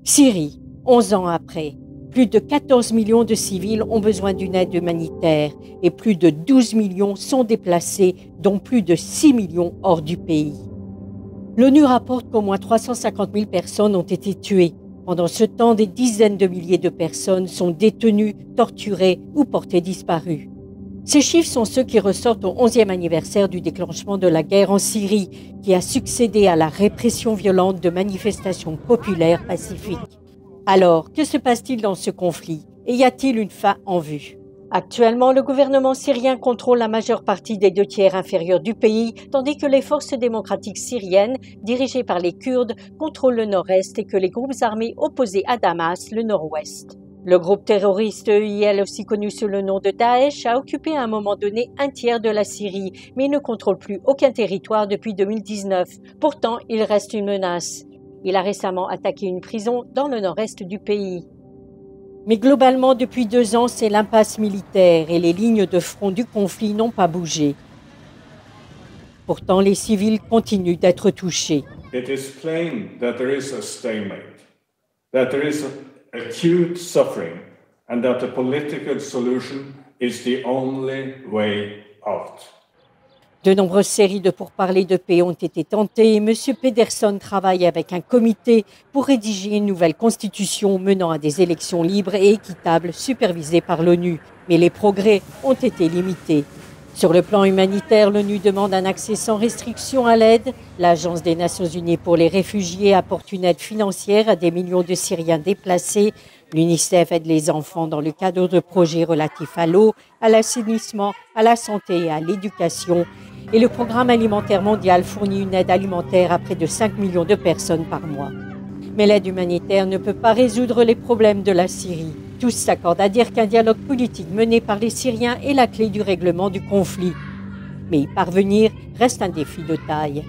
Syrie, 11 ans après, plus de 14 millions de civils ont besoin d'une aide humanitaire et plus de 12 millions sont déplacés, dont plus de 6 millions hors du pays. L'ONU rapporte qu'au moins 350 000 personnes ont été tuées. Pendant ce temps, des dizaines de milliers de personnes sont détenues, torturées ou portées disparues. Ces chiffres sont ceux qui ressortent au 11e anniversaire du déclenchement de la guerre en Syrie, qui a succédé à la répression violente de manifestations populaires pacifiques. Alors, que se passe-t-il dans ce conflit et y a-t-il une fin en vue? Actuellement, le gouvernement syrien contrôle la majeure partie des 2/3 inférieurs du pays, tandis que les forces démocratiques syriennes, dirigées par les Kurdes, contrôlent le nord-est et que les groupes armés opposés à Damas, le nord-ouest. Le groupe terroriste EIL, aussi connu sous le nom de Daesh, a occupé à un moment donné un tiers de la Syrie, mais il ne contrôle plus aucun territoire depuis 2019. Pourtant, il reste une menace. Il a récemment attaqué une prison dans le nord-est du pays. Mais globalement, depuis 2 ans, c'est l'impasse militaire et les lignes de front du conflit n'ont pas bougé. Pourtant, les civils continuent d'être touchés. It is plain that there is a stalemate, that there is acute suffering, and that a political solution is the only way out. De nombreuses séries de pourparlers de paix ont été tentées et M. Pedersen travaille avec un comité pour rédiger une nouvelle constitution menant à des élections libres et équitables supervisées par l'ONU. Mais les progrès ont été limités. Sur le plan humanitaire, l'ONU demande un accès sans restriction à l'aide. L'Agence des Nations Unies pour les réfugiés apporte une aide financière à des millions de Syriens déplacés. L'UNICEF aide les enfants dans le cadre de projets relatifs à l'eau, à l'assainissement, à la santé et à l'éducation. Et le Programme alimentaire mondial fournit une aide alimentaire à près de 5 millions de personnes par mois. Mais l'aide humanitaire ne peut pas résoudre les problèmes de la Syrie. Tous s'accordent à dire qu'un dialogue politique mené par les Syriens est la clé du règlement du conflit. Mais y parvenir reste un défi de taille.